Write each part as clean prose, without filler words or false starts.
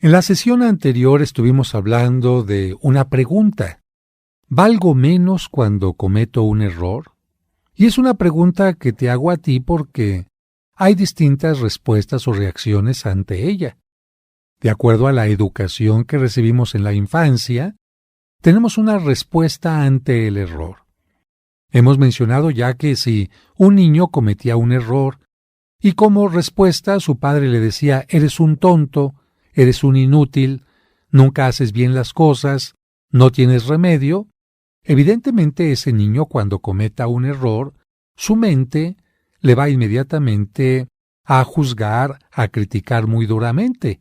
En la sesión anterior estuvimos hablando de una pregunta. ¿Valgo menos cuando cometo un error? Y es una pregunta que te hago a ti porque hay distintas respuestas o reacciones ante ella. De acuerdo a la educación que recibimos en la infancia, tenemos una respuesta ante el error. Hemos mencionado ya que si un niño cometía un error y como respuesta su padre le decía «eres un tonto», «eres un inútil», «nunca haces bien las cosas», «no tienes remedio», evidentemente ese niño cuando cometa un error, su mente le va inmediatamente a juzgar, a criticar muy duramente.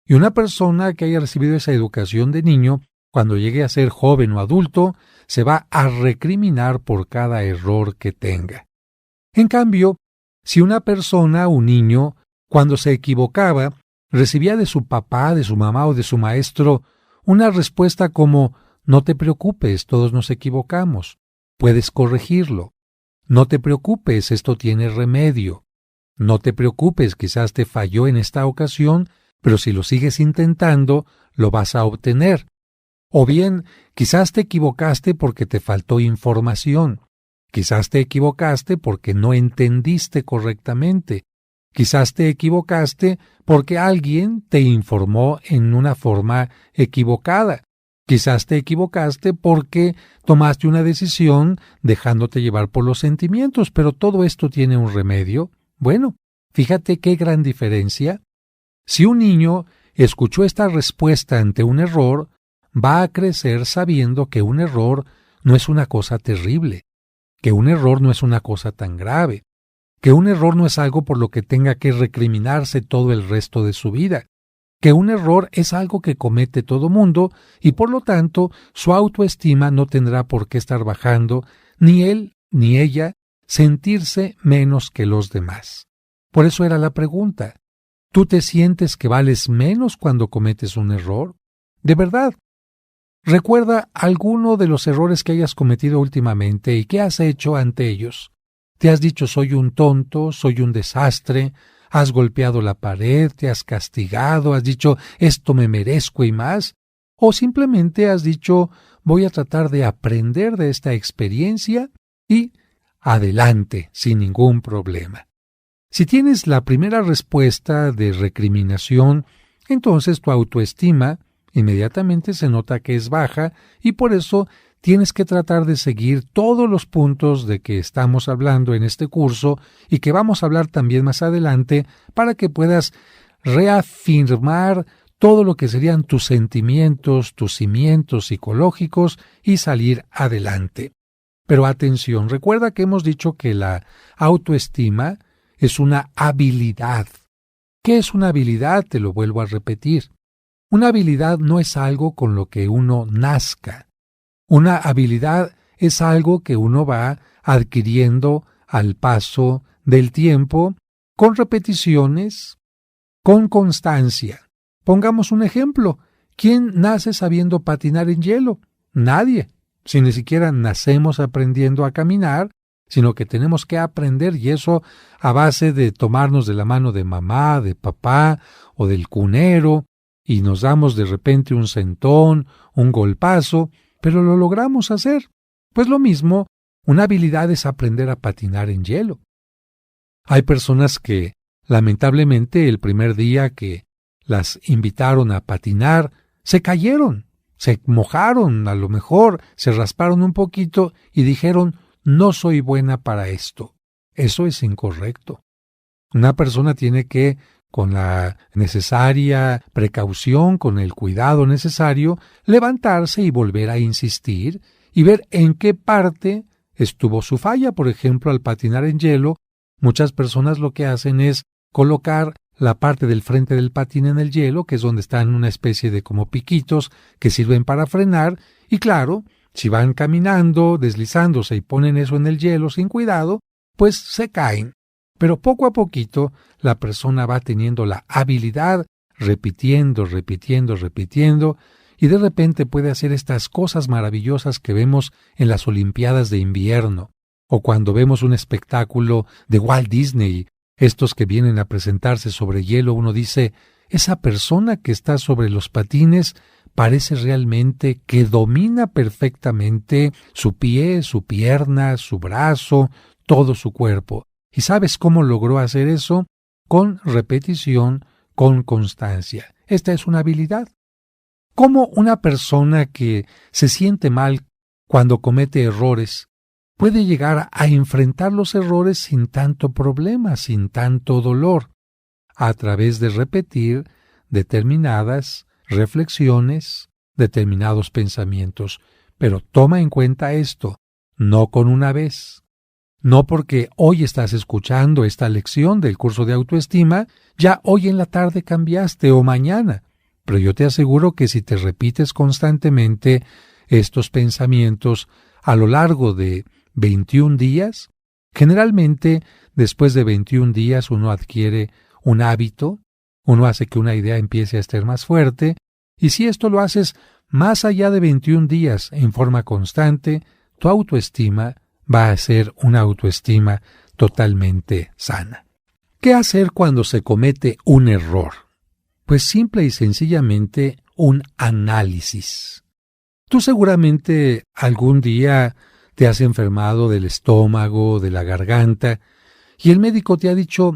Y una persona que haya recibido esa educación de niño, cuando llegue a ser joven o adulto, se va a recriminar por cada error que tenga. En cambio, si una persona, un niño, cuando se equivocaba, recibía de su papá, de su mamá o de su maestro una respuesta como «no te preocupes, todos nos equivocamos, puedes corregirlo», «no te preocupes, esto tiene remedio», «no te preocupes, quizás te falló en esta ocasión, pero si lo sigues intentando, lo vas a obtener», o bien, quizás te equivocaste porque te faltó información, quizás te equivocaste porque no entendiste correctamente, quizás te equivocaste porque alguien te informó en una forma equivocada, quizás te equivocaste porque tomaste una decisión dejándote llevar por los sentimientos, pero todo esto tiene un remedio. Bueno, fíjate qué gran diferencia. Si un niño escuchó esta respuesta ante un error, va a crecer sabiendo que un error no es una cosa terrible, que un error no es una cosa tan grave, que un error no es algo por lo que tenga que recriminarse todo el resto de su vida, que un error es algo que comete todo mundo y por lo tanto su autoestima no tendrá por qué estar bajando, ni él ni ella sentirse menos que los demás. Por eso era la pregunta. ¿Tú te sientes que vales menos cuando cometes un error? ¿De verdad? Recuerda alguno de los errores que hayas cometido últimamente y qué has hecho ante ellos. ¿Te has dicho soy un tonto, soy un desastre? ¿Has golpeado la pared, te has castigado, has dicho esto me merezco y más? ¿O simplemente has dicho voy a tratar de aprender de esta experiencia y adelante sin ningún problema? Si tienes la primera respuesta de recriminación, entonces tu autoestima inmediatamente se nota que es baja y por eso tienes que tratar de seguir todos los puntos de que estamos hablando en este curso y que vamos a hablar también más adelante para que puedas reafirmar todo lo que serían tus sentimientos, tus cimientos psicológicos y salir adelante. Pero atención, recuerda que hemos dicho que la autoestima es una habilidad. ¿Qué es una habilidad? Te lo vuelvo a repetir. Una habilidad no es algo con lo que uno nazca. Una habilidad es algo que uno va adquiriendo al paso del tiempo, con repeticiones, con constancia. Pongamos un ejemplo. ¿Quién nace sabiendo patinar en hielo? Nadie. Si ni siquiera nacemos aprendiendo a caminar, sino que tenemos que aprender y eso a base de tomarnos de la mano de mamá, de papá o del cunero, y nos damos de repente un sentón, un golpazo, pero lo logramos hacer. Pues lo mismo, una habilidad es aprender a patinar en hielo. Hay personas que, lamentablemente, el primer día que las invitaron a patinar, se cayeron, se mojaron, a lo mejor se rasparon un poquito y dijeron, no soy buena para esto. Eso es incorrecto. Una persona tiene que, con la necesaria precaución, con el cuidado necesario, levantarse y volver a insistir y ver en qué parte estuvo su falla. Por ejemplo, al patinar en hielo, muchas personas lo que hacen es colocar la parte del frente del patín en el hielo, que es donde están una especie de como piquitos que sirven para frenar, y claro, si van caminando, deslizándose y ponen eso en el hielo sin cuidado, pues se caen. Pero poco a poquito la persona va teniendo la habilidad, repitiendo, y de repente puede hacer estas cosas maravillosas que vemos en las Olimpiadas de invierno, o cuando vemos un espectáculo de Walt Disney, estos que vienen a presentarse sobre hielo, uno dice, esa persona que está sobre los patines parece realmente que domina perfectamente su pie, su pierna, su brazo, todo su cuerpo. ¿Y sabes cómo logró hacer eso? Con repetición, con constancia. Esta es una habilidad. ¿Cómo una persona que se siente mal cuando comete errores puede llegar a enfrentar los errores sin tanto problema, sin tanto dolor? A través de repetir determinadas reflexiones, determinados pensamientos. Pero toma en cuenta esto, no con una vez. No porque hoy estás escuchando esta lección del curso de autoestima, ya hoy en la tarde cambiaste o mañana. Pero yo te aseguro que si te repites constantemente estos pensamientos a lo largo de 21 días, generalmente después de 21 días uno adquiere un hábito, uno hace que una idea empiece a estar más fuerte, y si esto lo haces más allá de 21 días en forma constante, tu autoestima va a ser una autoestima totalmente sana. ¿Qué hacer cuando se comete un error? Pues simple y sencillamente un análisis. Tú seguramente algún día te has enfermado del estómago, de la garganta, y el médico te ha dicho,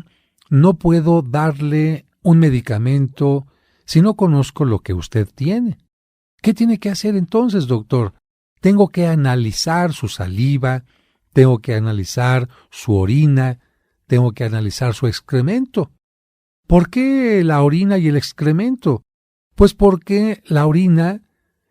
no puedo darle un medicamento si no conozco lo que usted tiene. ¿Qué tiene que hacer entonces, doctor? Tengo que analizar su saliva, tengo que analizar su orina, tengo que analizar su excremento. ¿Por qué la orina y el excremento? Pues porque la orina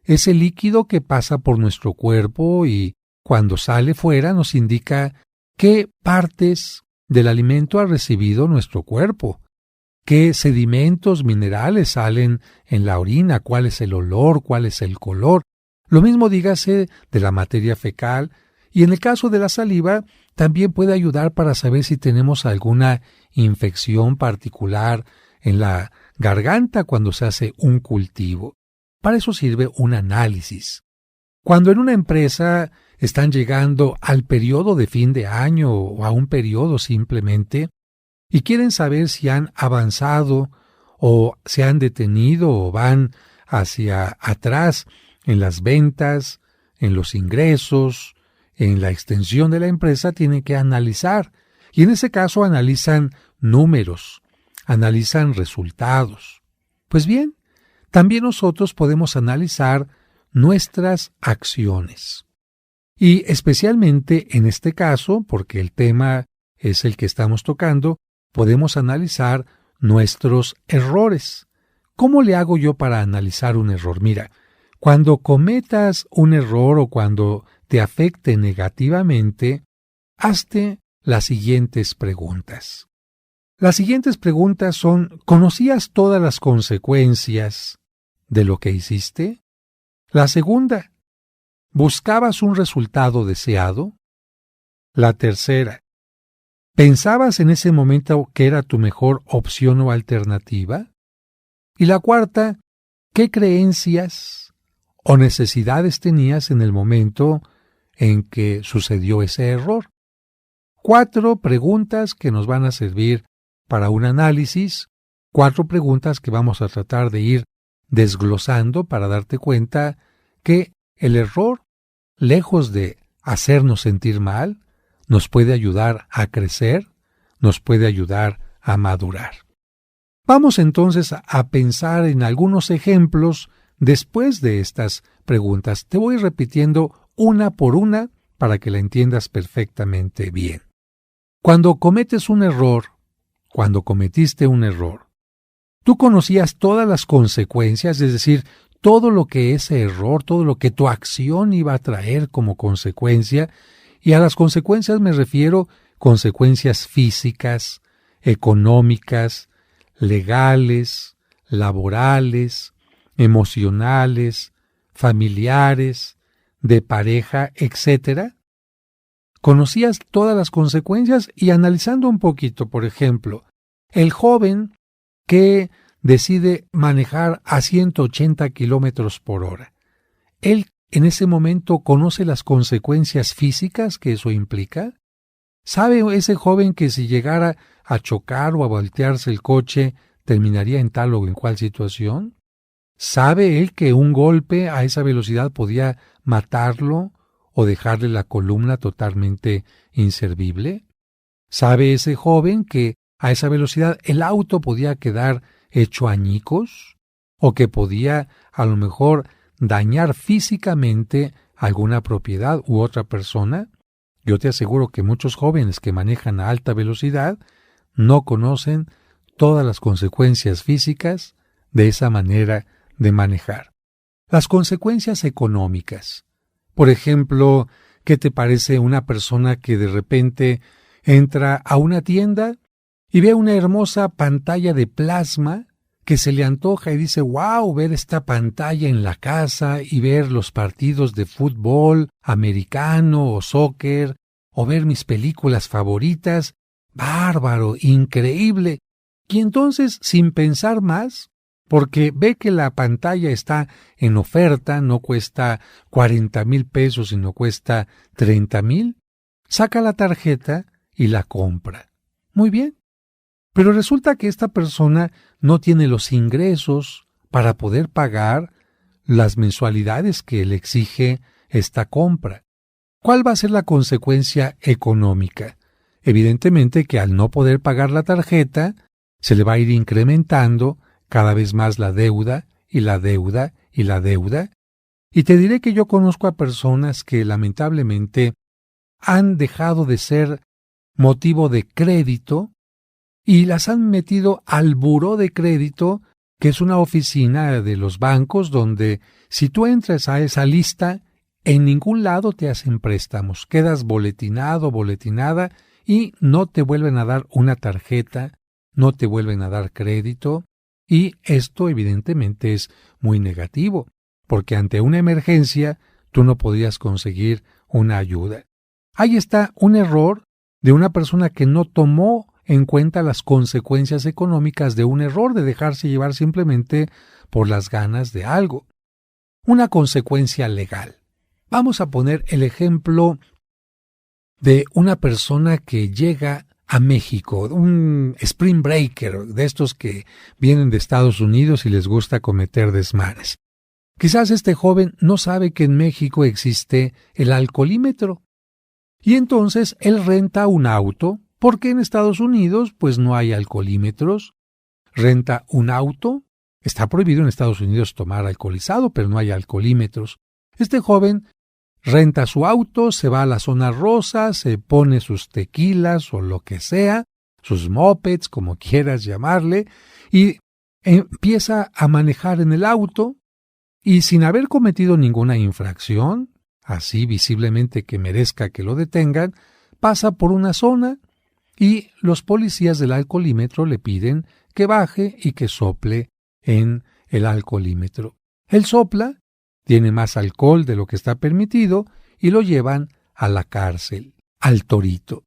es el líquido que pasa por nuestro cuerpo y cuando sale fuera nos indica qué partes del alimento ha recibido nuestro cuerpo, qué sedimentos minerales salen en la orina, cuál es el olor, cuál es el color. Lo mismo dígase de la materia fecal, y en el caso de la saliva también puede ayudar para saber si tenemos alguna infección particular en la garganta cuando se hace un cultivo. Para eso sirve un análisis. Cuando en una empresa están llegando al periodo de fin de año o a un periodo simplemente, y quieren saber si han avanzado o se han detenido o van hacia atrás en las ventas, en los ingresos, en la extensión de la empresa, tienen que analizar. Y en ese caso analizan números, analizan resultados. Pues bien, también nosotros podemos analizar nuestras acciones. Y especialmente en este caso, porque el tema es el que estamos tocando, podemos analizar nuestros errores. ¿Cómo le hago yo para analizar un error? Mira, cuando cometas un error o cuando te afecte negativamente, hazte las siguientes preguntas. Las siguientes preguntas son, ¿conocías todas las consecuencias de lo que hiciste? La segunda, ¿buscabas un resultado deseado? La tercera, ¿pensabas en ese momento que era tu mejor opción o alternativa? Y la cuarta, ¿qué creencias o necesidades tenías en el momento en que sucedió ese error? 4 preguntas que nos van a servir para un análisis, 4 preguntas que vamos a tratar de ir desglosando para darte cuenta que el error, lejos de hacernos sentir mal, nos puede ayudar a crecer, nos puede ayudar a madurar. Vamos entonces a pensar en algunos ejemplos después de estas preguntas. Te voy repitiendo una por una para que la entiendas perfectamente bien. Cuando cometes un error, cuando cometiste un error, tú conocías todas las consecuencias, es decir, todo lo que ese error, todo lo que tu acción iba a traer como consecuencia, y a las consecuencias me refiero consecuencias físicas, económicas, legales, laborales, emocionales, familiares, de pareja, etc. Conocías todas las consecuencias y analizando un poquito, por ejemplo, el joven que decide manejar a 180 kilómetros por hora. Él en ese momento conoce las consecuencias físicas que eso implica. ¿Sabe ese joven que si llegara a chocar o a voltearse el coche terminaría en tal o en cual situación? ¿Sabe él que un golpe a esa velocidad podía matarlo o dejarle la columna totalmente inservible? ¿Sabe ese joven que a esa velocidad el auto podía quedar hecho añicos? ¿O que podía a lo mejor dañar físicamente alguna propiedad u otra persona? Yo te aseguro que muchos jóvenes que manejan a alta velocidad no conocen todas las consecuencias físicas de esa manera de manejar. Las consecuencias económicas. Por ejemplo, ¿qué te parece una persona que de repente entra a una tienda y ve una hermosa pantalla de plasma que se le antoja y dice, wow, ver esta pantalla en la casa y ver los partidos de fútbol americano o soccer o ver mis películas favoritas? Bárbaro, increíble. Y entonces, sin pensar más, porque ve que la pantalla está en oferta, no cuesta 40,000 pesos, sino cuesta 30,000, saca la tarjeta y la compra. Muy bien. Pero resulta que esta persona no tiene los ingresos para poder pagar las mensualidades que le exige esta compra. ¿Cuál va a ser la consecuencia económica? Evidentemente que al no poder pagar la tarjeta, se le va a ir incrementando cada vez más la deuda y la deuda y la deuda. Y te diré que yo conozco a personas que lamentablemente han dejado de ser motivo de crédito y las han metido al buró de crédito, que es una oficina de los bancos donde si tú entras a esa lista, en ningún lado te hacen préstamos, quedas boletinado, boletinada y no te vuelven a dar una tarjeta, no te vuelven a dar crédito y esto evidentemente es muy negativo, porque ante una emergencia tú no podías conseguir una ayuda. Ahí está un error de una persona que no tomó en cuenta las consecuencias económicas de un error, de dejarse llevar simplemente por las ganas de algo. Una consecuencia legal. Vamos a poner el ejemplo de una persona que llega a México, un spring breaker, de estos que vienen de Estados Unidos y les gusta cometer desmanes. Quizás este joven no sabe que en México existe el alcoholímetro. Y entonces él renta un auto, porque en Estados Unidos pues no hay alcoholímetros. Renta un auto. Está prohibido en Estados Unidos tomar alcoholizado, pero no hay alcoholímetros. Este joven renta su auto, se va a la zona rosa, se pone sus tequilas o lo que sea, sus mopeds, como quieras llamarle, y empieza a manejar en el auto y sin haber cometido ninguna infracción, así visiblemente que merezca que lo detengan, pasa por una zona y los policías del alcoholímetro le piden que baje y que sople en el alcoholímetro. Él sopla, tiene más alcohol de lo que está permitido y lo llevan a la cárcel, al torito.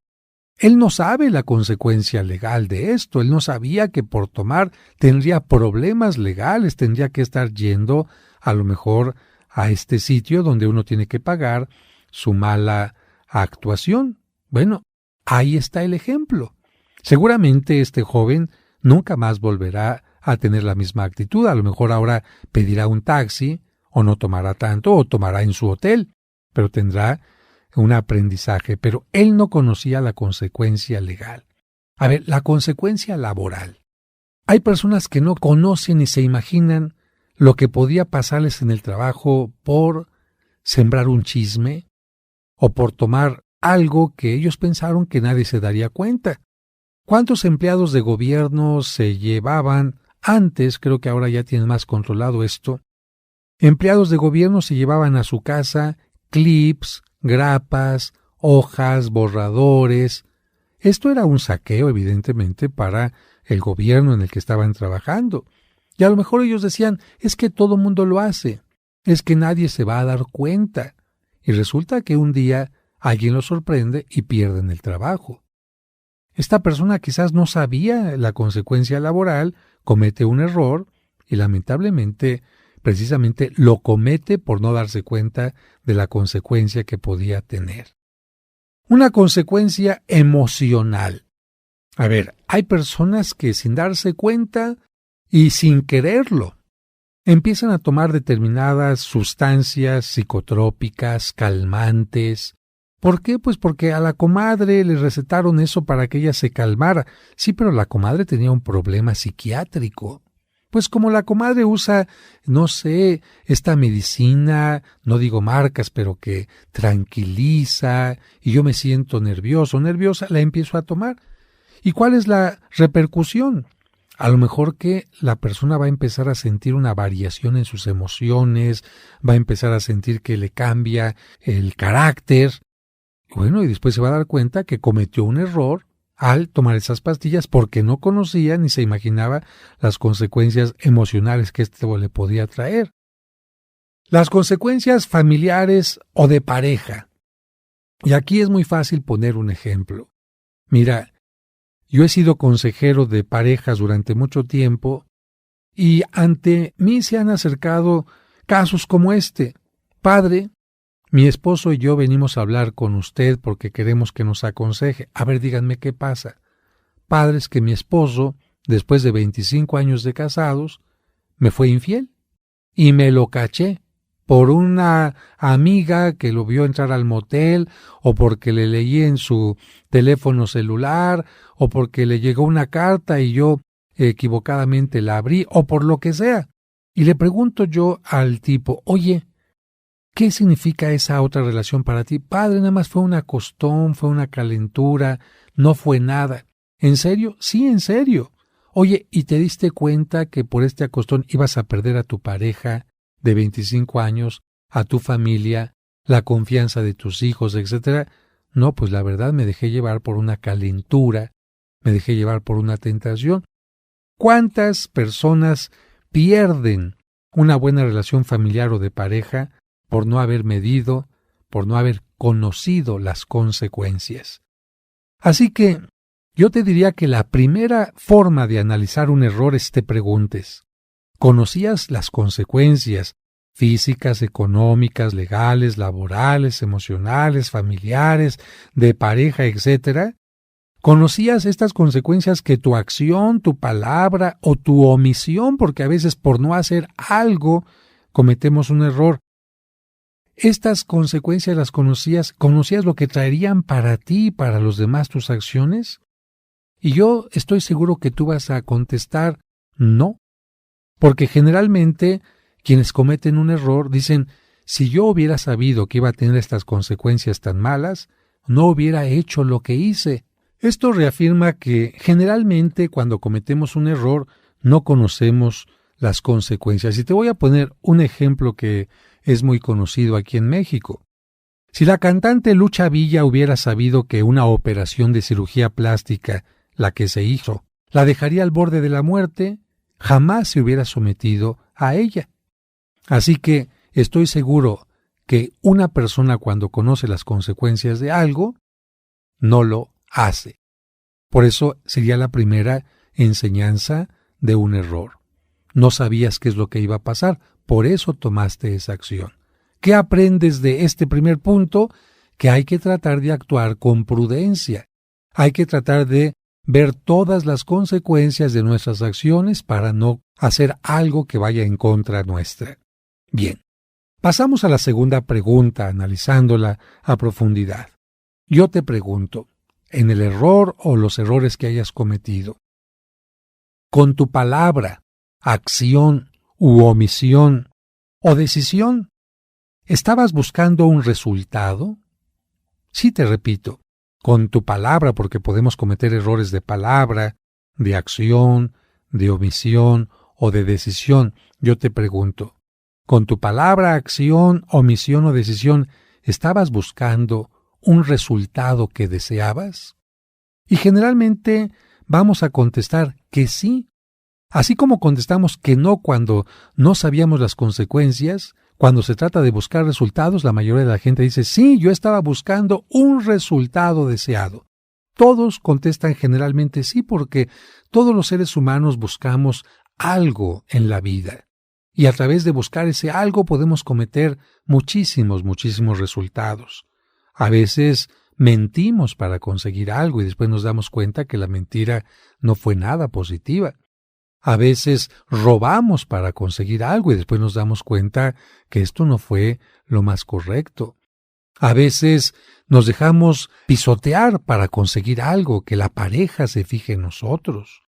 Él no sabe la consecuencia legal de esto, él no sabía que por tomar tendría problemas legales, tendría que estar yendo a lo mejor a este sitio donde uno tiene que pagar su mala actuación. Bueno, ahí está el ejemplo. Seguramente este joven nunca más volverá a tener la misma actitud, a lo mejor ahora pedirá un taxi, o no tomará tanto, o tomará en su hotel, pero tendrá un aprendizaje, pero él no conocía la consecuencia legal. A ver, la consecuencia laboral. Hay personas que no conocen ni se imaginan lo que podía pasarles en el trabajo por sembrar un chisme o por tomar algo que ellos pensaron que nadie se daría cuenta. ¿Cuántos empleados de gobierno se llevaban antes? Creo que ahora ya tienen más controlado esto. Empleados de gobierno se llevaban a su casa clips, grapas, hojas, borradores. Esto era un saqueo, evidentemente, para el gobierno en el que estaban trabajando. Y a lo mejor ellos decían, es que todo mundo lo hace, es que nadie se va a dar cuenta. Y resulta que un día alguien los sorprende y pierden el trabajo. Esta persona quizás no sabía la consecuencia laboral, comete un error y lamentablemente precisamente lo comete por no darse cuenta de la consecuencia que podía tener. Una consecuencia emocional. A ver, hay personas que sin darse cuenta y sin quererlo empiezan a tomar determinadas sustancias psicotrópicas, calmantes. ¿Por qué? Pues porque a la comadre le recetaron eso para que ella se calmara. Sí, pero la comadre tenía un problema psiquiátrico. Pues como la comadre usa, no sé, esta medicina, no digo marcas, pero que tranquiliza, y yo me siento nerviosa, la empiezo a tomar. ¿Y cuál es la repercusión? A lo mejor que la persona va a empezar a sentir una variación en sus emociones, va a empezar a sentir que le cambia el carácter. Bueno, y después se va a dar cuenta que cometió un error al tomar esas pastillas porque no conocía ni se imaginaba las consecuencias emocionales que esto le podía traer. Las consecuencias familiares o de pareja. Y aquí es muy fácil poner un ejemplo. Mira, yo he sido consejero de parejas durante mucho tiempo y ante mí se han acercado casos como este. Padre, mi esposo y yo venimos a hablar con usted porque queremos que nos aconseje. A ver, díganme qué pasa. Padre, es que mi esposo, después de 25 años de casados, me fue infiel y me lo caché por una amiga que lo vio entrar al motel, o porque le leí en su teléfono celular, o porque le llegó una carta y yo equivocadamente la abrí, o por lo que sea. Y le pregunto yo al tipo, oye, ¿qué significa esa otra relación para ti? Padre, nada más fue un acostón, fue una calentura, no fue nada. ¿En serio? Sí, en serio. Oye, ¿y te diste cuenta que por este acostón ibas a perder a tu pareja de 25 años, a tu familia, la confianza de tus hijos, etcétera? No, pues la verdad me dejé llevar por una calentura, me dejé llevar por una tentación. ¿Cuántas personas pierden una buena relación familiar o de pareja por no haber medido, por no haber conocido las consecuencias? Así que yo te diría que la primera forma de analizar un error es te preguntes, ¿conocías las consecuencias físicas, económicas, legales, laborales, emocionales, familiares, de pareja, etcétera? ¿Conocías estas consecuencias que tu acción, tu palabra o tu omisión, porque a veces por no hacer algo cometemos un error? ¿Estas consecuencias las conocías? ¿Conocías lo que traerían para ti y para los demás tus acciones? Y yo estoy seguro que tú vas a contestar no, porque generalmente quienes cometen un error dicen, si yo hubiera sabido que iba a tener estas consecuencias tan malas, no hubiera hecho lo que hice. Esto reafirma que generalmente cuando cometemos un error no conocemos las consecuencias. Y te voy a poner un ejemplo que es muy conocido aquí en México. Si la cantante Lucha Villa hubiera sabido que una operación de cirugía plástica, la que se hizo, la dejaría al borde de la muerte, jamás se hubiera sometido a ella. Así que estoy seguro que una persona cuando conoce las consecuencias de algo, no lo hace. Por eso sería la primera enseñanza de un error. No sabías qué es lo que iba a pasar, por eso tomaste esa acción. ¿Qué aprendes de este primer punto? Que hay que tratar de actuar con prudencia. Hay que tratar de ver todas las consecuencias de nuestras acciones para no hacer algo que vaya en contra nuestra. Bien, pasamos a la segunda pregunta, analizándola a profundidad. Yo te pregunto, en el error o los errores que hayas cometido, con tu palabra, acción u omisión o decisión, ¿estabas buscando un resultado? Sí, te repito, con tu palabra, porque podemos cometer errores de palabra, de acción, de omisión o de decisión. Yo te pregunto, con tu palabra, acción, omisión o decisión, ¿estabas buscando un resultado que deseabas? Y generalmente vamos a contestar que sí. Así como contestamos que no cuando no sabíamos las consecuencias, cuando se trata de buscar resultados, la mayoría de la gente dice, sí, yo estaba buscando un resultado deseado. Todos contestan generalmente sí porque todos los seres humanos buscamos algo en la vida. Y a través de buscar ese algo podemos cometer muchísimos resultados. A veces mentimos para conseguir algo y después nos damos cuenta que la mentira no fue nada positiva. A veces robamos para conseguir algo y después nos damos cuenta que esto no fue lo más correcto. A veces nos dejamos pisotear para conseguir algo, que la pareja se fije en nosotros.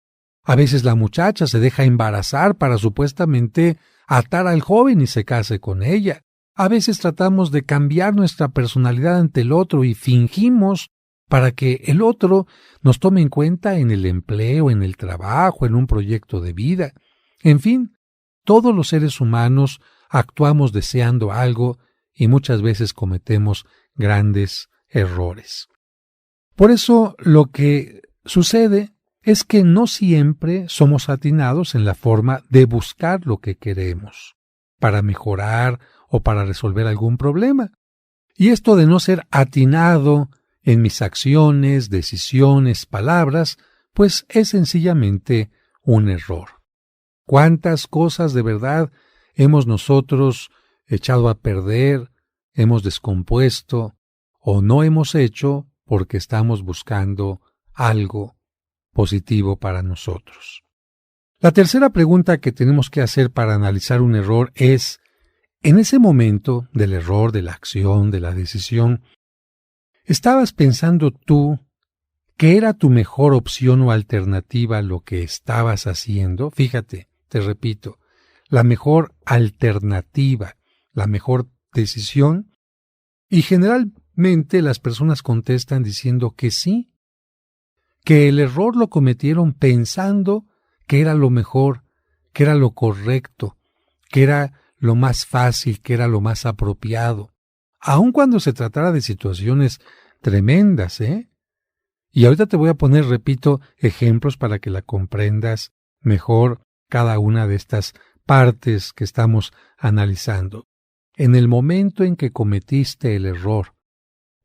A veces la muchacha se deja embarazar para supuestamente atar al joven y se case con ella. A veces tratamos de cambiar nuestra personalidad ante el otro y fingimos para que el otro nos tome en cuenta en el empleo, en el trabajo, en un proyecto de vida. En fin, todos los seres humanos actuamos deseando algo y muchas veces cometemos grandes errores. Por eso lo que sucede es que no siempre somos atinados en la forma de buscar lo que queremos, para mejorar o para resolver algún problema. Y esto de no ser atinado en mis acciones, decisiones, palabras, pues es sencillamente un error. ¿Cuántas cosas de verdad hemos nosotros echado a perder, hemos descompuesto o no hemos hecho porque estamos buscando algo positivo para nosotros? La tercera pregunta que tenemos que hacer para analizar un error es, en ese momento del error, de la acción, de la decisión, ¿estabas pensando tú que era tu mejor opción o alternativa lo que estabas haciendo? Fíjate, te repito, la mejor alternativa, la mejor decisión. Y generalmente las personas contestan diciendo que sí, que el error lo cometieron pensando que era lo mejor, que era lo correcto, que era lo más fácil, que era lo más apropiado, aun cuando se tratara de situaciones tremendas, ¿eh? Y ahorita te voy a poner, repito, ejemplos para que la comprendas mejor cada una de estas partes que estamos analizando. En el momento en que cometiste el error,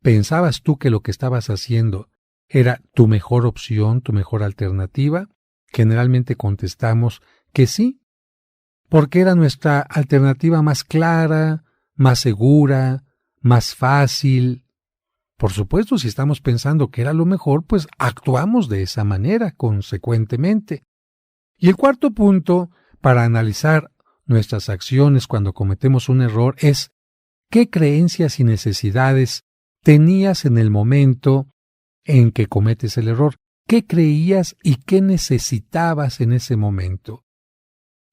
¿pensabas tú que lo que estabas haciendo era tu mejor opción, tu mejor alternativa? Generalmente contestamos que sí, porque era nuestra alternativa más clara, más segura, más fácil. Por supuesto, si estamos pensando que era lo mejor, pues actuamos de esa manera, consecuentemente. Y el cuarto punto para analizar nuestras acciones cuando cometemos un error es qué creencias y necesidades tenías en el momento en que cometes el error. ¿Qué creías y qué necesitabas en ese momento?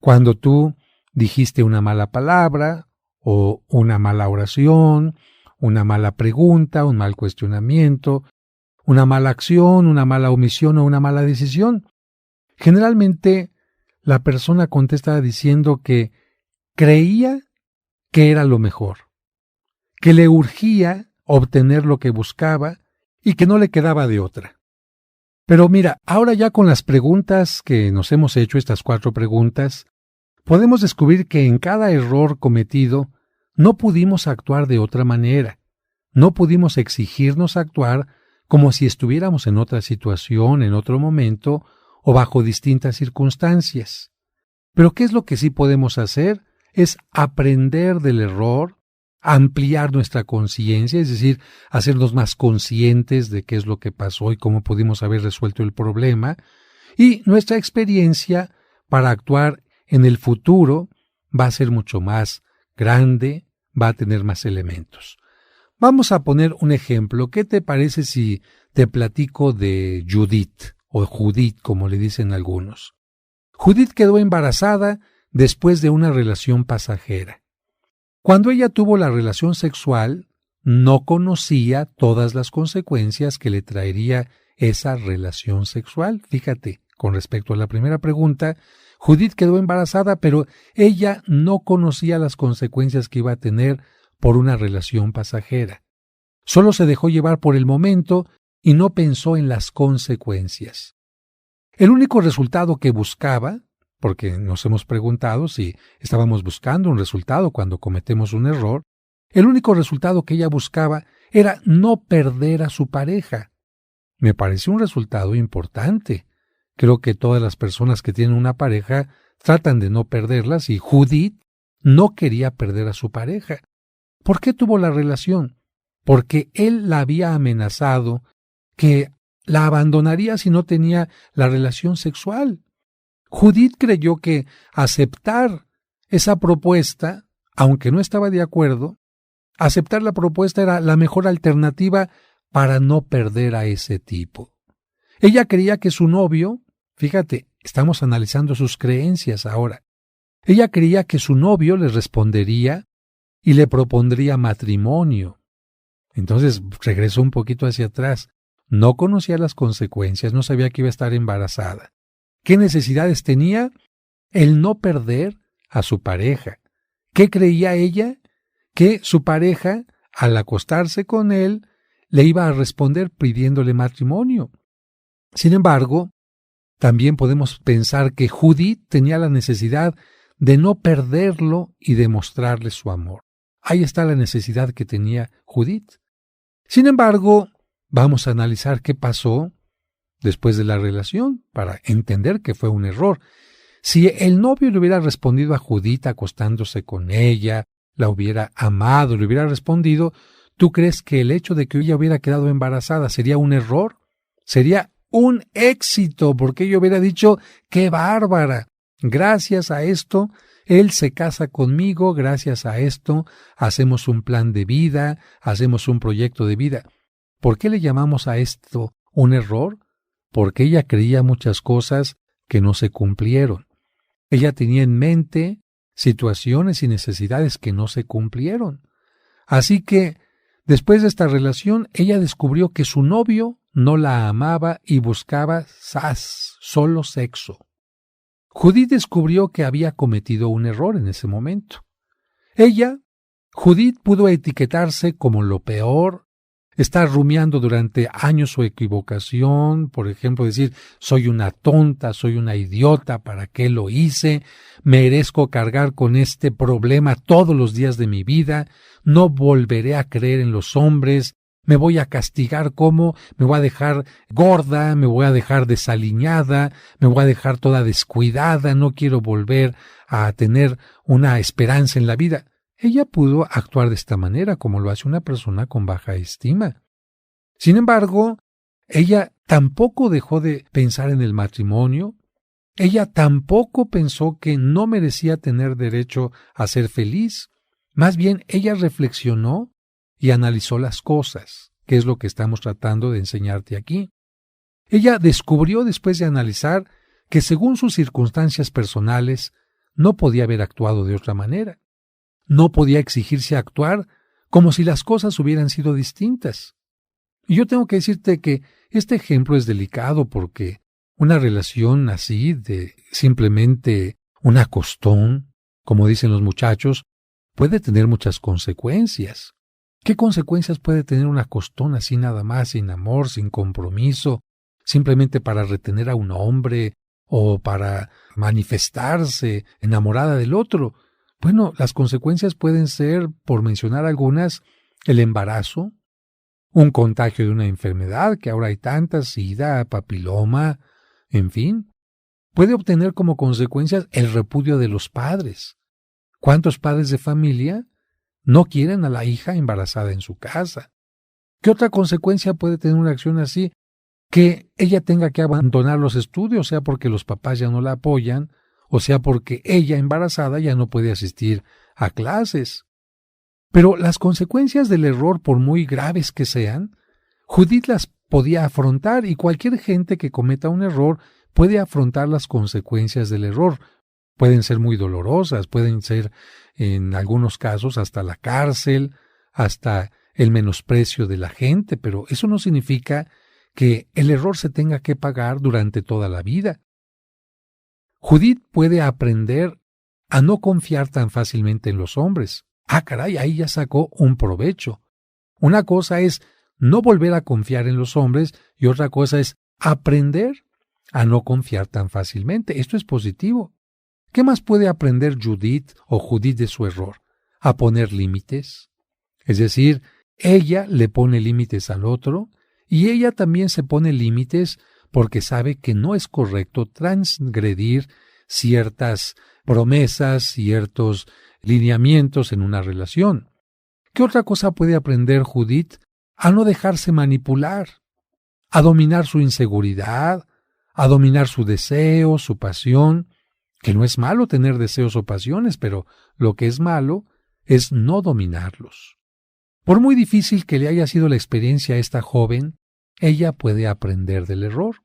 Cuando tú dijiste una mala palabra o una mala oración, una mala pregunta, un mal cuestionamiento, una mala acción, una mala omisión o una mala decisión. Generalmente la persona contesta diciendo que creía que era lo mejor, que le urgía obtener lo que buscaba y que no le quedaba de otra. Pero mira, ahora ya con las preguntas que nos hemos hecho, estas 4 preguntas, podemos descubrir que en cada error cometido no pudimos actuar de otra manera, no pudimos exigirnos actuar como si estuviéramos en otra situación, en otro momento o bajo distintas circunstancias. Pero ¿qué es lo que sí podemos hacer? Es aprender del error, ampliar nuestra conciencia, es decir, hacernos más conscientes de qué es lo que pasó y cómo pudimos haber resuelto el problema, y nuestra experiencia para actuar en el futuro va a ser mucho más grande, va a tener más elementos. Vamos a poner un ejemplo. ¿Qué te parece si te platico de Judith, o Judith como le dicen algunos? Judith quedó embarazada después de una relación pasajera. Cuando ella tuvo la relación sexual, no conocía todas las consecuencias que le traería esa relación sexual. Fíjate, con respecto a la primera pregunta, Judith quedó embarazada, pero ella no conocía las consecuencias que iba a tener por una relación pasajera. Solo se dejó llevar por el momento y no pensó en las consecuencias. El único resultado que buscaba, porque nos hemos preguntado si estábamos buscando un resultado cuando cometemos un error, el único resultado que ella buscaba era no perder a su pareja. Me parece un resultado importante. Creo que todas las personas que tienen una pareja tratan de no perderlas y Judith no quería perder a su pareja. ¿Por qué tuvo la relación? Porque él la había amenazado que la abandonaría si no tenía la relación sexual. Judith creyó que aceptar esa propuesta, aunque no estaba de acuerdo, aceptar la propuesta era la mejor alternativa para no perder a ese tipo. Ella creía que su novio, fíjate, estamos analizando sus creencias ahora, ella creía que su novio le respondería y le propondría matrimonio. Entonces regresó un poquito hacia atrás. No conocía las consecuencias, no sabía que iba a estar embarazada. ¿Qué necesidades tenía? El no perder a su pareja. ¿Qué creía ella? Que su pareja, al acostarse con él, le iba a responder pidiéndole matrimonio. Sin embargo, también podemos pensar que Judith tenía la necesidad de no perderlo y demostrarle su amor. Ahí está la necesidad que tenía Judith. Sin embargo, vamos a analizar qué pasó después de la relación para entender que fue un error. Si el novio le hubiera respondido a Judith acostándose con ella, la hubiera amado, le hubiera respondido, ¿tú crees que el hecho de que ella hubiera quedado embarazada sería un error? Sería un éxito, porque ella hubiera dicho, ¡qué bárbara! Gracias a esto, él se casa conmigo, gracias a esto, hacemos un plan de vida, hacemos un proyecto de vida. ¿Por qué le llamamos a esto un error? Porque ella creía muchas cosas que no se cumplieron. Ella tenía en mente situaciones y necesidades que no se cumplieron. Así que, después de esta relación, ella descubrió que su novio no la amaba y buscaba solo sexo. Judith descubrió que había cometido un error en ese momento. Judith pudo etiquetarse como lo peor, estar rumiando durante años su equivocación, por ejemplo, decir, soy una tonta, soy una idiota, ¿para qué lo hice? Merezco cargar con este problema todos los días de mi vida, no volveré a creer en los hombres, me voy a castigar como, me voy a dejar gorda, me voy a dejar desaliñada, me voy a dejar toda descuidada, no quiero volver a tener una esperanza en la vida. Ella pudo actuar de esta manera, como lo hace una persona con baja estima. Sin embargo, ella tampoco dejó de pensar en el matrimonio, ella tampoco pensó que no merecía tener derecho a ser feliz, más bien ella reflexionó y analizó las cosas, que es lo que estamos tratando de enseñarte aquí. Ella descubrió después de analizar que según sus circunstancias personales no podía haber actuado de otra manera. No podía exigirse actuar como si las cosas hubieran sido distintas. Y yo tengo que decirte que este ejemplo es delicado porque una relación así de simplemente un acostón, como dicen los muchachos, puede tener muchas consecuencias. ¿Qué consecuencias puede tener un acostón así nada más, sin amor, sin compromiso, simplemente para retener a un hombre o para manifestarse enamorada del otro? Bueno, las consecuencias pueden ser, por mencionar algunas, el embarazo, un contagio de una enfermedad, que ahora hay tantas, SIDA, papiloma, en fin. Puede obtener como consecuencias el repudio de los padres. ¿Cuántos padres de familia no quieren a la hija embarazada en su casa? ¿Qué otra consecuencia puede tener una acción así? Que ella tenga que abandonar los estudios, sea porque los papás ya no la apoyan, o sea porque ella embarazada ya no puede asistir a clases. Pero las consecuencias del error, por muy graves que sean, Judith las podía afrontar y cualquier gente que cometa un error puede afrontar las consecuencias del error. Pueden ser muy dolorosas, pueden ser en algunos casos hasta la cárcel, hasta el menosprecio de la gente, pero eso no significa que el error se tenga que pagar durante toda la vida. Judith puede aprender a no confiar tan fácilmente en los hombres. Ah, caray, ahí ya sacó un provecho. Una cosa es no volver a confiar en los hombres y otra cosa es aprender a no confiar tan fácilmente. Esto es positivo. ¿Qué más puede aprender Judith o Judith de su error? A poner límites. Es decir, ella le pone límites al otro y ella también se pone límites porque sabe que no es correcto transgredir ciertas promesas, ciertos lineamientos en una relación. ¿Qué otra cosa puede aprender Judith? A no dejarse manipular, a dominar su inseguridad, a dominar su deseo, su pasión, que no es malo tener deseos o pasiones, pero lo que es malo es no dominarlos. Por muy difícil que le haya sido la experiencia a esta joven, ella puede aprender del error.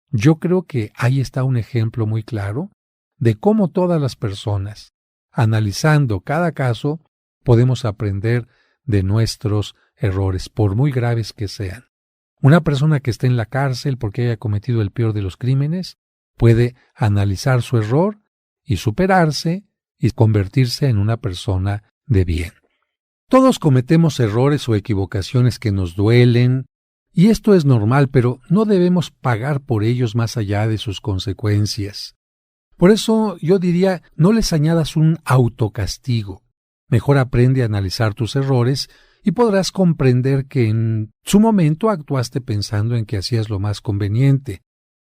Yo creo que ahí está un ejemplo muy claro de cómo todas las personas, analizando cada caso, podemos aprender de nuestros errores, por muy graves que sean. Una persona que esté en la cárcel porque haya cometido el peor de los crímenes puede analizar su error y superarse y convertirse en una persona de bien. Todos cometemos errores o equivocaciones que nos duelen, y esto es normal, pero no debemos pagar por ellos más allá de sus consecuencias. Por eso yo diría, no les añadas un autocastigo. Mejor aprende a analizar tus errores y podrás comprender que en su momento actuaste pensando en que hacías lo más conveniente,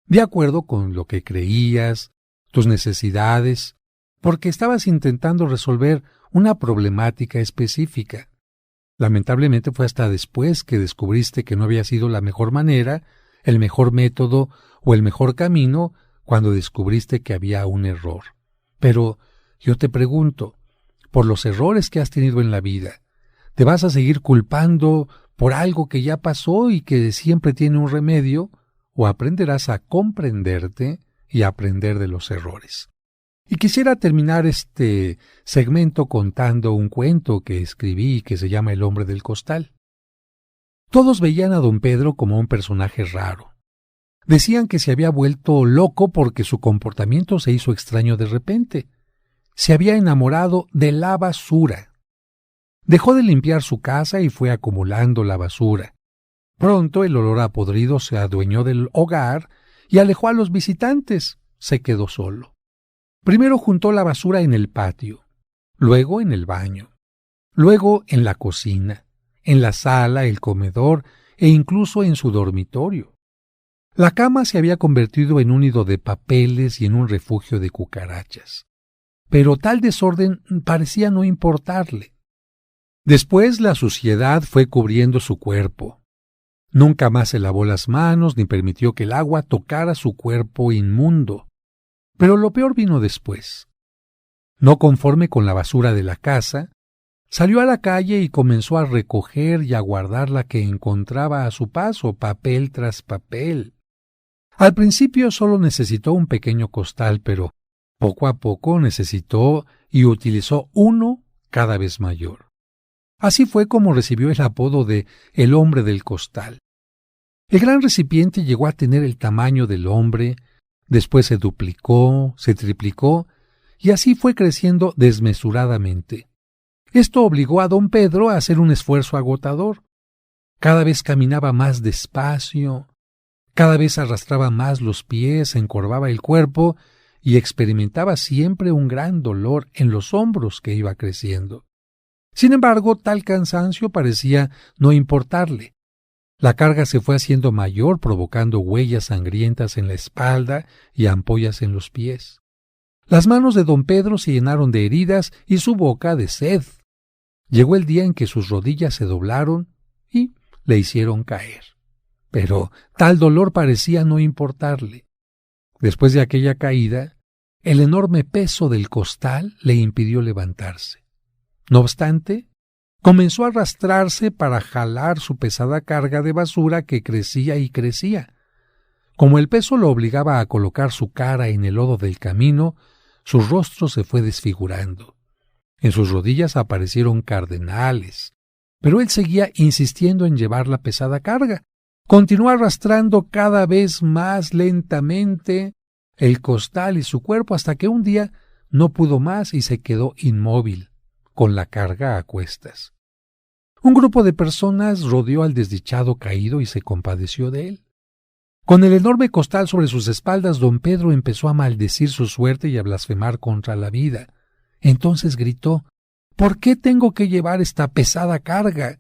de acuerdo con lo que creías, tus necesidades, porque estabas intentando resolver una problemática específica. Lamentablemente fue hasta después que descubriste que no había sido la mejor manera, el mejor método o el mejor camino, cuando descubriste que había un error. Pero yo te pregunto, por los errores que has tenido en la vida, ¿te vas a seguir culpando por algo que ya pasó y que siempre tiene un remedio, o aprenderás a comprenderte y a aprender de los errores? Y quisiera terminar este segmento contando un cuento que escribí que se llama El hombre del costal. Todos veían a don Pedro como un personaje raro. Decían que se había vuelto loco porque su comportamiento se hizo extraño de repente. Se había enamorado de la basura. Dejó de limpiar su casa y fue acumulando la basura. Pronto el olor a podrido se adueñó del hogar y alejó a los visitantes. Se quedó solo. Primero juntó la basura en el patio, luego en el baño, luego en la cocina, en la sala, el comedor e incluso en su dormitorio. La cama se había convertido en un nido de papeles y en un refugio de cucarachas. Pero tal desorden parecía no importarle. Después la suciedad fue cubriendo su cuerpo. Nunca más se lavó las manos ni permitió que el agua tocara su cuerpo inmundo. Pero lo peor vino después. No conforme con la basura de la casa, salió a la calle y comenzó a recoger y a guardar la que encontraba a su paso, papel tras papel. Al principio solo necesitó un pequeño costal, pero poco a poco necesitó y utilizó uno cada vez mayor. Así fue como recibió el apodo de el hombre del costal. El gran recipiente llegó a tener el tamaño del hombre. Después se duplicó, se triplicó, y así fue creciendo desmesuradamente. Esto obligó a don Pedro a hacer un esfuerzo agotador. Cada vez caminaba más despacio, cada vez arrastraba más los pies, encorvaba el cuerpo y experimentaba siempre un gran dolor en los hombros que iba creciendo. Sin embargo, tal cansancio parecía no importarle. La carga se fue haciendo mayor, provocando huellas sangrientas en la espalda y ampollas en los pies. Las manos de don Pedro se llenaron de heridas y su boca de sed. Llegó el día en que sus rodillas se doblaron y le hicieron caer. Pero tal dolor parecía no importarle. Después de aquella caída, el enorme peso del costal le impidió levantarse. No obstante, comenzó a arrastrarse para jalar su pesada carga de basura que crecía y crecía. Como el peso lo obligaba a colocar su cara en el lodo del camino, su rostro se fue desfigurando. En sus rodillas aparecieron cardenales, pero él seguía insistiendo en llevar la pesada carga. Continuó arrastrando cada vez más lentamente el costal y su cuerpo hasta que un día no pudo más y se quedó inmóvil, con la carga a cuestas. Un grupo de personas rodeó al desdichado caído y se compadeció de él. Con el enorme costal sobre sus espaldas, don Pedro empezó a maldecir su suerte y a blasfemar contra la vida. Entonces gritó: «¿Por qué tengo que llevar esta pesada carga?».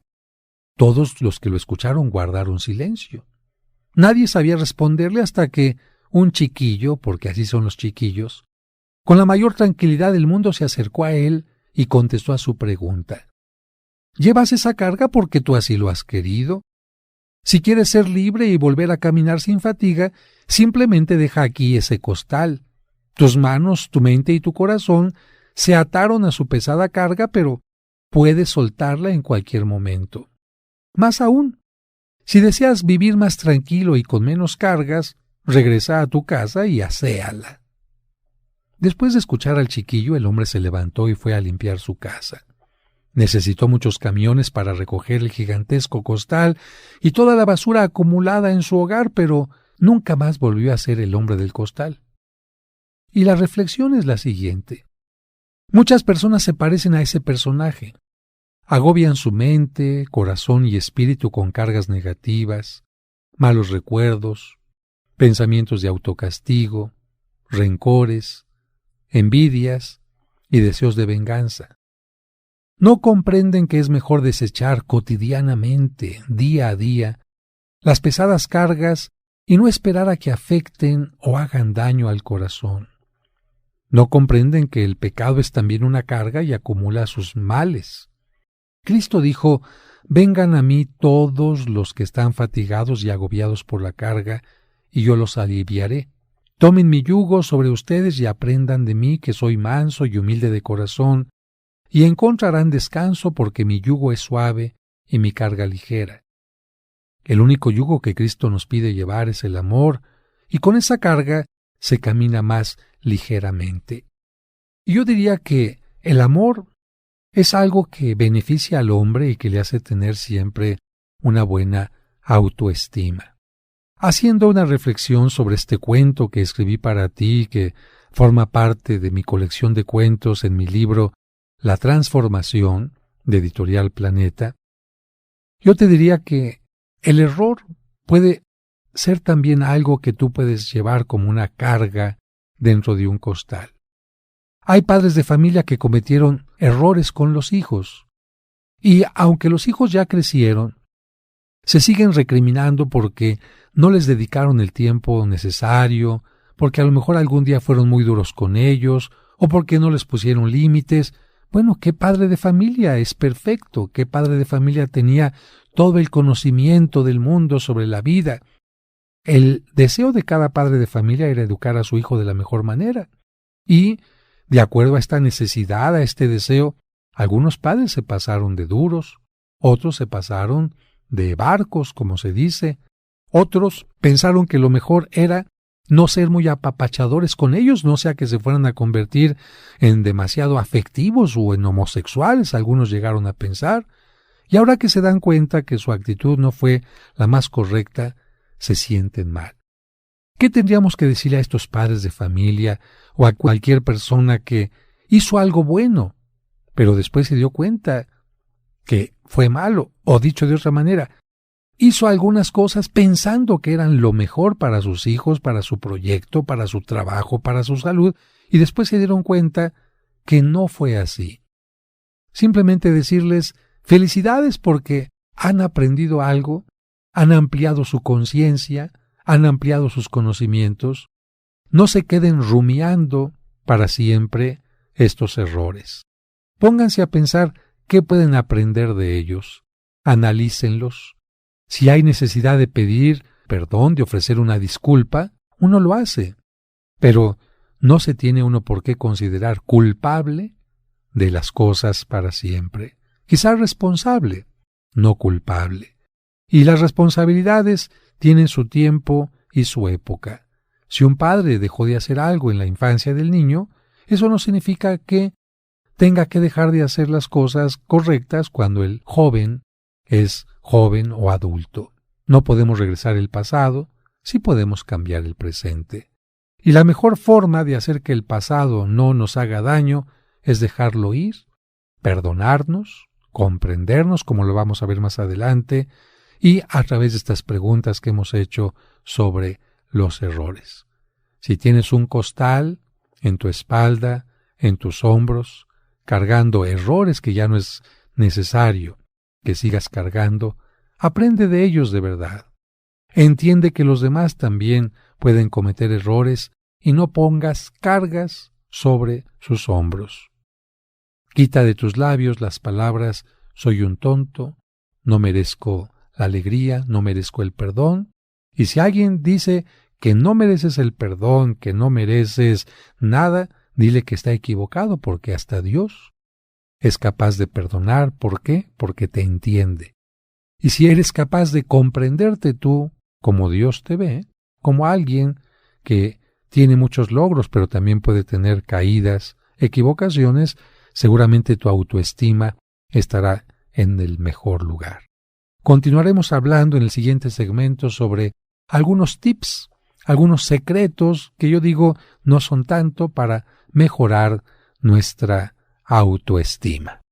Todos los que lo escucharon guardaron silencio. Nadie sabía responderle hasta que un chiquillo, porque así son los chiquillos, con la mayor tranquilidad del mundo se acercó a él y contestó a su pregunta. «¿Llevas esa carga porque tú así lo has querido?». Si quieres ser libre y volver a caminar sin fatiga, simplemente deja aquí ese costal. Tus manos, tu mente y tu corazón se ataron a su pesada carga, pero puedes soltarla en cualquier momento. Más aún, si deseas vivir más tranquilo y con menos cargas, regresa a tu casa y aséala. Después de escuchar al chiquillo, el hombre se levantó y fue a limpiar su casa. Necesitó muchos camiones para recoger el gigantesco costal y toda la basura acumulada en su hogar, pero nunca más volvió a ser el hombre del costal. Y la reflexión es la siguiente. Muchas personas se parecen a ese personaje. Agobian su mente, corazón y espíritu con cargas negativas, malos recuerdos, pensamientos de autocastigo, rencores, envidias y deseos de venganza. No comprenden que es mejor desechar cotidianamente, día a día, las pesadas cargas y no esperar a que afecten o hagan daño al corazón. No comprenden que el pecado es también una carga y acumula sus males. Cristo dijo: «Vengan a mí todos los que están fatigados y agobiados por la carga, y yo los aliviaré. Tomen mi yugo sobre ustedes y aprendan de mí, que soy manso y humilde de corazón, y encontrarán descanso, porque mi yugo es suave y mi carga ligera». El único yugo que Cristo nos pide llevar es el amor, y con esa carga se camina más ligeramente. Y yo diría que el amor es algo que beneficia al hombre y que le hace tener siempre una buena autoestima. Haciendo una reflexión sobre este cuento que escribí para ti, que forma parte de mi colección de cuentos en mi libro La Transformación, de Editorial Planeta, yo te diría que el error puede ser también algo que tú puedes llevar como una carga dentro de un costal. Hay padres de familia que cometieron errores con los hijos, y aunque los hijos ya crecieron, se siguen recriminando porque no les dedicaron el tiempo necesario, porque a lo mejor algún día fueron muy duros con ellos, o porque no les pusieron límites. Bueno, ¿qué padre de familia es perfecto? ¿Qué padre de familia tenía todo el conocimiento del mundo sobre la vida? El deseo de cada padre de familia era educar a su hijo de la mejor manera. Y, de acuerdo a esta necesidad, a este deseo, algunos padres se pasaron de duros, otros se pasaron de barcos, como se dice, otros pensaron que lo mejor era no ser muy apapachadores con ellos, no sea que se fueran a convertir en demasiado afectivos o en homosexuales, algunos llegaron a pensar, y ahora que se dan cuenta que su actitud no fue la más correcta, se sienten mal. ¿Qué tendríamos que decirle a estos padres de familia o a cualquier persona que hizo algo bueno, pero después se dio cuenta que fue malo, o dicho de otra manera, hizo algunas cosas pensando que eran lo mejor para sus hijos, para su proyecto, para su trabajo, para su salud, y después se dieron cuenta que no fue así? Simplemente decirles felicidades porque han aprendido algo, han ampliado su conciencia, han ampliado sus conocimientos. No se queden rumiando para siempre estos errores. Pónganse a pensar qué pueden aprender de ellos. Analícenlos. Si hay necesidad de pedir perdón, de ofrecer una disculpa, uno lo hace. Pero no se tiene uno por qué considerar culpable de las cosas para siempre. Quizá responsable, no culpable. Y las responsabilidades tienen su tiempo y su época. Si un padre dejó de hacer algo en la infancia del niño, eso no significa que tenga que dejar de hacer las cosas correctas cuando el joven es joven o adulto. No podemos regresar el pasado, sí podemos cambiar el presente. Y la mejor forma de hacer que el pasado no nos haga daño es dejarlo ir, perdonarnos, comprendernos, como lo vamos a ver más adelante, y a través de estas preguntas que hemos hecho sobre los errores. Si tienes un costal en tu espalda, en tus hombros, cargando errores que ya no es necesario que sigas cargando, aprende de ellos de verdad. Entiende que los demás también pueden cometer errores y no pongas cargas sobre sus hombros. Quita de tus labios las palabras «soy un tonto», «no merezco la alegría, no merezco el perdón. Y si alguien dice que no mereces el perdón, que no mereces nada, dile que está equivocado, porque hasta Dios es capaz de perdonar. ¿Por qué? Porque te entiende. Y si eres capaz de comprenderte tú como Dios te ve, como alguien que tiene muchos logros, pero también puede tener caídas, equivocaciones, seguramente tu autoestima estará en el mejor lugar. Continuaremos hablando en el siguiente segmento sobre algunos tips, algunos secretos que yo digo no son tanto para mejorar nuestra autoestima.